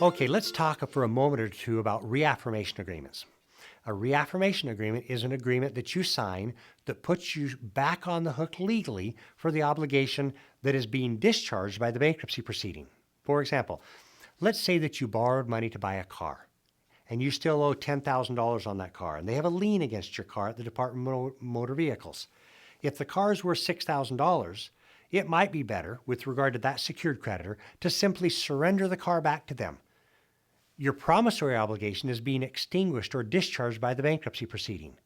Okay, let's talk for a moment or two about reaffirmation agreements. A reaffirmation agreement is an agreement that you sign that puts you back on the hook legally for the obligation that is being discharged by the bankruptcy proceeding. For example, let's say that you borrowed money to buy a car and you still owe $10,000 on that car and they have a lien against your car at the Department of Motor Vehicles. If the car is worth $6,000, it might be better, with regard to that secured creditor, to simply surrender the car back to them. Your promissory obligation is being extinguished or discharged by the bankruptcy proceeding.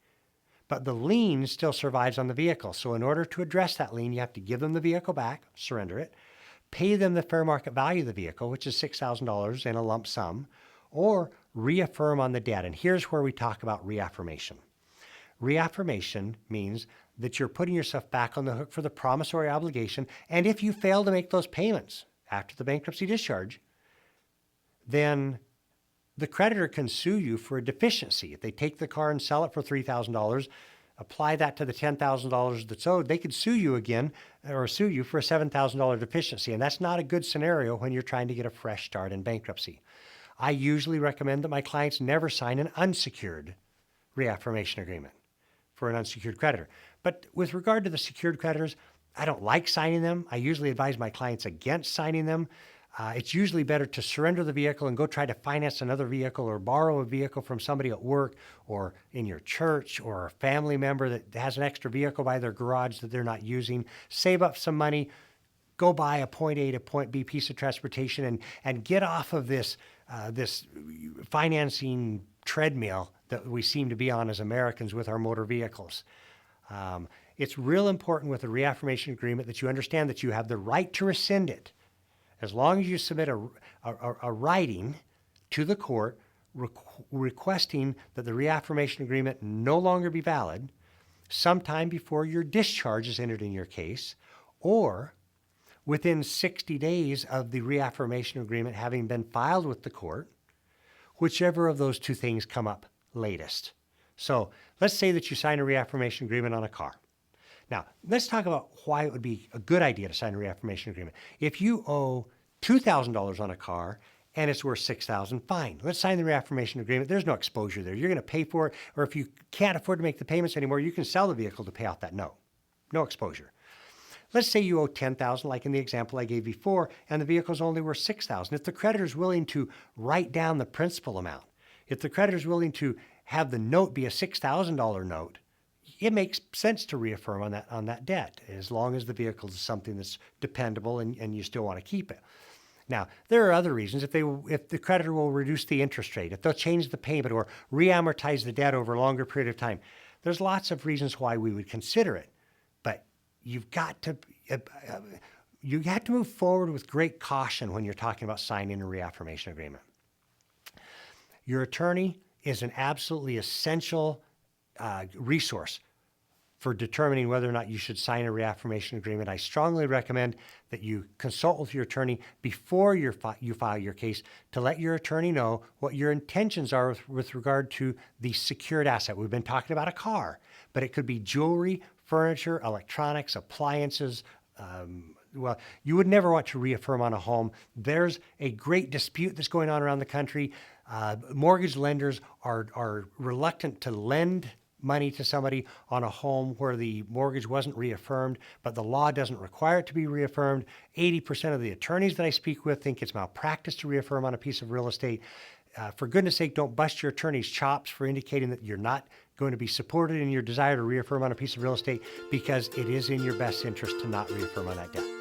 But the lien still survives on the vehicle. So in order to address that lien, you have to give them the vehicle back, surrender it, pay them the fair market value of the vehicle, which is $6,000 in a lump sum, or reaffirm on the debt. And here's where we talk about reaffirmation. Reaffirmation means that you're putting yourself back on the hook for the promissory obligation. And if you fail to make those payments after the bankruptcy discharge, then the creditor can sue you for a deficiency. If they take the car and sell it for $3,000, apply that to the $10,000 that's owed, they could sue you again or sue you for a $7,000 deficiency. And that's not a good scenario when you're trying to get a fresh start in bankruptcy. I usually recommend that my clients never sign an unsecured reaffirmation agreement for an unsecured creditor. But with regard to the secured creditors, I don't like signing them. I usually advise my clients against signing them. It's usually better to surrender the vehicle and go try to finance another vehicle or borrow a vehicle from somebody at work or in your church or a family member that has an extra vehicle by their garage that they're not using. Save up some money, go buy a point A to point B piece of transportation and get off of this financing treadmill that we seem to be on as Americans with our motor vehicles. It's real important with a reaffirmation agreement that you understand that you have the right to rescind it. As long as you submit a writing to the court requesting that the reaffirmation agreement no longer be valid sometime before your discharge is entered in your case, or within 60 days of the reaffirmation agreement having been filed with the court, whichever of those two things come up latest. So let's say that you sign a reaffirmation agreement on a car. Now, let's talk about why it would be a good idea to sign a reaffirmation agreement. If you owe $2,000 on a car and it's worth $6,000, fine. Let's sign the reaffirmation agreement. There's no exposure there. You're going to pay for it, or if you can't afford to make the payments anymore, you can sell the vehicle to pay off that note. No exposure. Let's say you owe $10,000, like in the example I gave before, and the vehicle's only worth $6,000. If the creditor is willing to write down the principal amount, if the creditor is willing to have the note be a $6,000 note, it makes sense to reaffirm on that debt, as long as the vehicle is something that's dependable and you still want to keep it. Now, there are other reasons. If the creditor will reduce the interest rate, if they'll change the payment or re-amortize the debt over a longer period of time, there's lots of reasons why we would consider it. But you have to move forward with great caution when you're talking about signing a reaffirmation agreement. Your attorney is an absolutely essential resource for determining whether or not you should sign a reaffirmation agreement. I strongly recommend that you consult with your attorney before you file your case to let your attorney know what your intentions are with regard to the secured asset. We've been talking about a car, but it could be jewelry, furniture, electronics, appliances. Well, you would never want to reaffirm on a home. There's a great dispute that's going on around the country. Mortgage lenders are reluctant to lend money to somebody on a home where the mortgage wasn't reaffirmed, but the law doesn't require it to be reaffirmed. 80% of the attorneys that I speak with think it's malpractice to reaffirm on a piece of real estate. For goodness sake, don't bust your attorney's chops for indicating that you're not going to be supported in your desire to reaffirm on a piece of real estate, because it is in your best interest to not reaffirm on that debt.